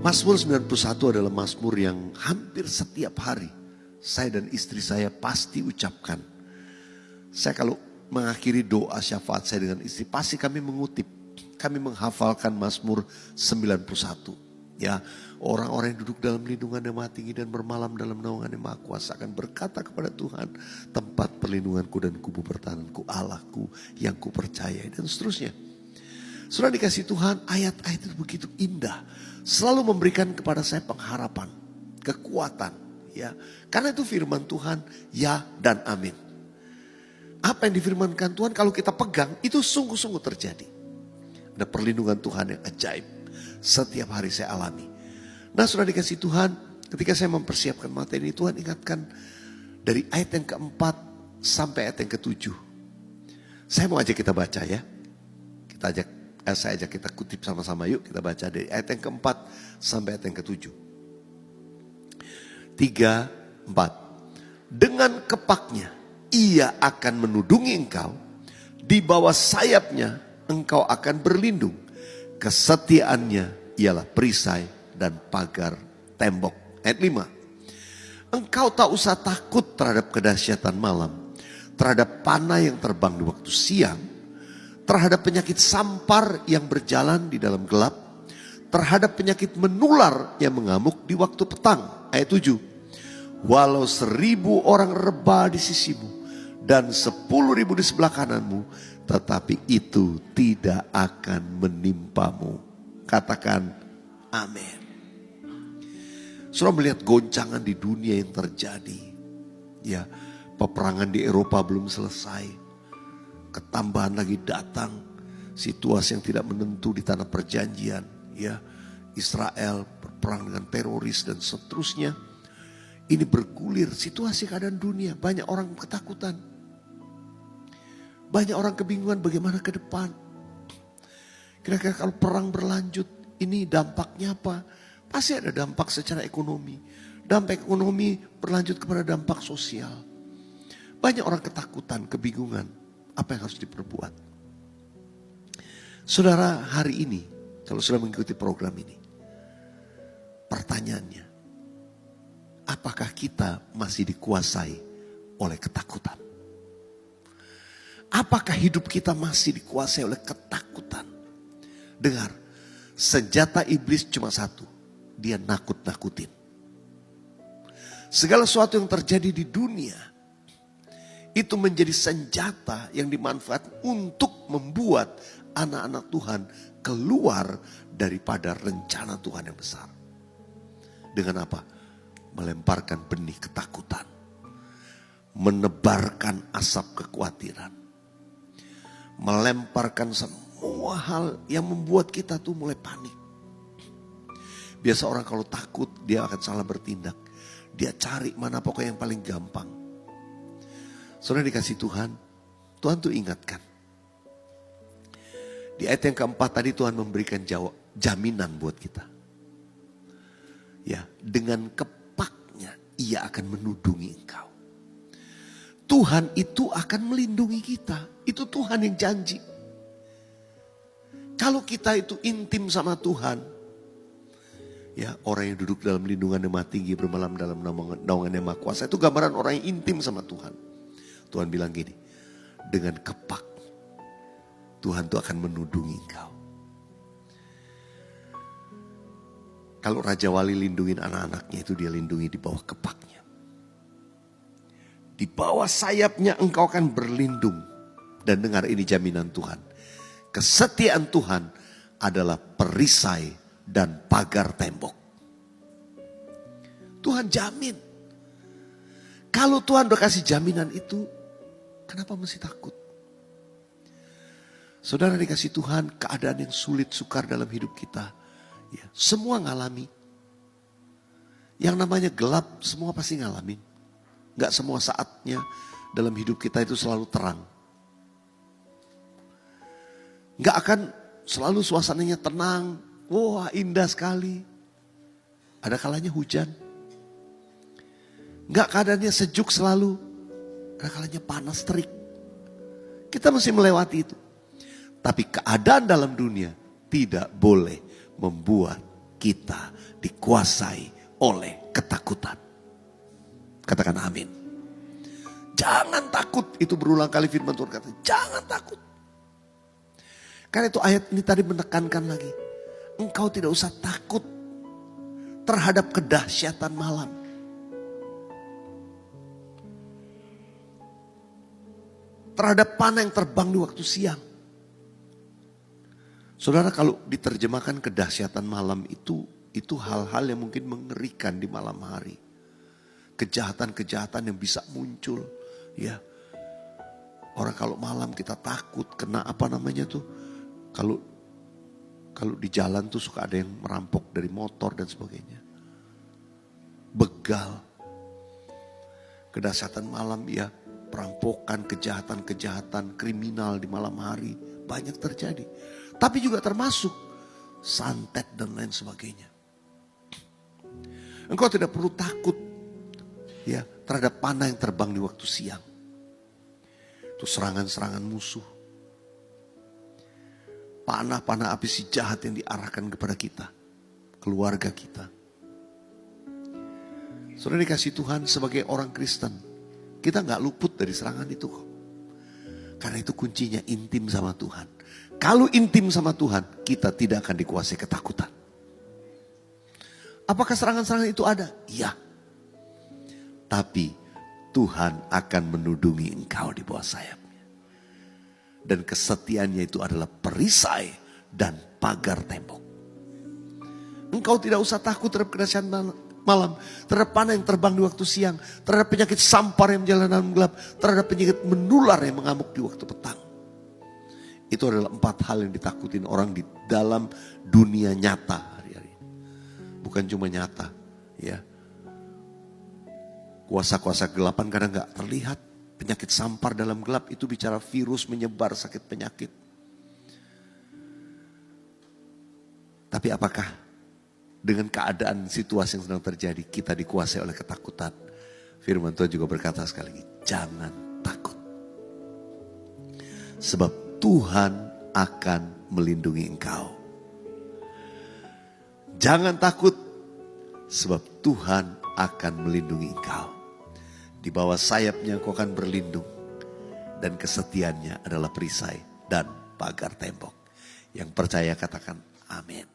Mazmur 91 adalah mazmur yang hampir setiap hari saya dan istri saya pasti ucapkan. Saya kalau mengakhiri doa syafaat saya dengan istri, pasti kami mengutip, kami menghafalkan Mazmur 91. Ya, orang-orang yang duduk dalam lindungan yang maha tinggi dan bermalam dalam naungan yang maha kuasa akan berkata kepada Tuhan, tempat perlindunganku dan kubu pertahananku, Allahku yang kupercayai, dan seterusnya. Saudara dikasih Tuhan, ayat-ayat itu begitu indah, selalu memberikan kepada saya pengharapan, kekuatan, ya. Karena itu firman Tuhan, ya dan amin. Apa yang difirmankan Tuhan kalau kita pegang itu sungguh-sungguh terjadi. Ada perlindungan Tuhan yang ajaib. Setiap hari saya alami. Nah, sudah dikasih Tuhan, ketika saya mempersiapkan materi ini, Tuhan ingatkan dari ayat yang keempat sampai ayat yang ketujuh. Saya mau ajak kita baca ya. Saya ajak kita kutip sama-sama, yuk kita baca dari ayat yang keempat sampai ayat yang ketujuh. 3, 4. Dengan kepaknya ia akan menudungi engkau, di bawah sayapnya engkau akan berlindung. Kesetiaannya ialah perisai dan pagar tembok. Ayat 5. Engkau tak usah takut terhadap kedahsyatan malam, terhadap panah yang terbang di waktu siang, terhadap penyakit sampar yang berjalan di dalam gelap, terhadap penyakit menular yang mengamuk di waktu petang. Ayat 7. Walau 1000 orang rebah di sisimu dan 10.000 di sebelah kananmu, tetapi itu tidak akan menimpamu. Katakan amin. Saudara melihat goncangan di dunia yang terjadi. Ya, peperangan di Eropa belum selesai. Ketambahan lagi datang. Situasi yang tidak menentu di tanah perjanjian. Ya, Israel berperang dengan teroris dan seterusnya. Ini bergulir situasi keadaan dunia. Banyak orang ketakutan. Banyak orang kebingungan bagaimana ke depan. Kira-kira kalau perang berlanjut, ini dampaknya apa? Pasti ada dampak secara ekonomi. Dampak ekonomi berlanjut kepada dampak sosial. Banyak orang ketakutan, kebingungan. Apa yang harus diperbuat? Saudara, hari ini, kalau sudah mengikuti program ini, pertanyaannya, apakah kita masih dikuasai oleh ketakutan? Apakah hidup kita masih dikuasai oleh ketakutan? Dengar, senjata iblis cuma satu. Dia nakut-nakutin. Segala sesuatu yang terjadi di dunia, itu menjadi senjata yang dimanfaatkan untuk membuat anak-anak Tuhan keluar daripada rencana Tuhan yang besar. Dengan apa? Melemparkan benih ketakutan. Menebarkan asap kekhawatiran. Melemparkan semua hal yang membuat kita tuh mulai panik. Biasa orang kalau takut dia akan salah bertindak. Dia cari mana pokoknya yang paling gampang. Saudara dikasih Tuhan, Tuhan tuh ingatkan. Di ayat yang keempat tadi Tuhan memberikan jaminan buat kita. Ya, dengan kepaknya ia akan menudungi engkau. Tuhan itu akan melindungi kita. Itu Tuhan yang janji. Kalau kita itu intim sama Tuhan, ya, orang yang duduk dalam lindungan yang maha tinggi, bermalam dalam naungan yang maha kuasa, itu gambaran orang yang intim sama Tuhan. Tuhan bilang gini, dengan kepak Tuhan itu akan menudungi engkau. Kalau Raja Wali lindungin anak-anaknya, itu dia lindungi di bawah kepaknya. Di bawah sayapnya engkau akan berlindung. Dan dengar ini jaminan Tuhan. Kesetiaan Tuhan adalah perisai dan pagar tembok. Tuhan jamin. Kalau Tuhan udah kasih jaminan itu, kenapa mesti takut? Saudara dikasih Tuhan, keadaan yang sulit sukar dalam hidup kita. Ya, semua ngalami. Yang namanya gelap, semua pasti ngalamin. Gak semua saatnya dalam hidup kita itu selalu terang. Gak akan selalu suasananya tenang. Wah, indah sekali. Ada kalanya hujan. Gak keadaannya sejuk selalu. Ada kalanya panas terik. Kita mesti melewati itu. Tapi keadaan dalam dunia tidak boleh membuat kita dikuasai oleh ketakutan. Katakan amin. Jangan takut, itu berulang kali firman Tuhan kata, jangan takut. Karena itu ayat ini tadi menekankan lagi, engkau tidak usah takut terhadap kedahsyatan malam. Terhadap panah yang terbang di waktu siang. Saudara, kalau diterjemahkan kedahsyatan malam itu hal-hal yang mungkin mengerikan di malam hari. Kejahatan-kejahatan yang bisa muncul, ya. Orang kalau malam kita takut kena apa namanya tuh? Kalau di jalan tuh suka ada yang merampok dari motor dan sebagainya. Begal. Kedahsyatan malam, ya. Perampokan, kejahatan-kejahatan, kriminal di malam hari banyak terjadi. Tapi juga termasuk santet dan lain sebagainya. Engkau tidak perlu takut, ya, terhadap panah yang terbang di waktu siang. Itu serangan-serangan musuh. Panah-panah api si jahat yang diarahkan kepada kita, keluarga kita. Saudara dikasih Tuhan, sebagai orang Kristen, kita gak luput dari serangan itu kok. Karena itu kuncinya intim sama Tuhan. Kalau intim sama Tuhan, kita tidak akan dikuasai ketakutan. Apakah serangan-serangan itu ada? Iya. Tapi Tuhan akan menudungi engkau di bawah sayapnya. Dan kesetiaannya itu adalah perisai dan pagar tembok. Engkau tidak usah takut terhadap kedahsyatan malam, terhadap panah yang terbang di waktu siang, terhadap penyakit sampar yang berjalan dalam gelap, terhadap penyakit menular yang mengamuk di waktu petang. Itu adalah 4 hal yang ditakutin orang di dalam dunia nyata hari-hari. Bukan cuma nyata, ya. Kuasa-kuasa kegelapan kadang gak terlihat. Penyakit sampar dalam gelap itu bicara virus menyebar sakit penyakit. Tapi apakah dengan keadaan situasi yang sedang terjadi kita dikuasai oleh ketakutan? Firman Tuhan juga berkata sekali lagi, jangan takut. Sebab Tuhan akan melindungi engkau. Jangan takut, sebab Tuhan akan melindungi engkau. Di bawah sayapnya engkau akan berlindung. Dan kesetiaannya adalah perisai dan pagar tembok. Yang percaya katakan amin.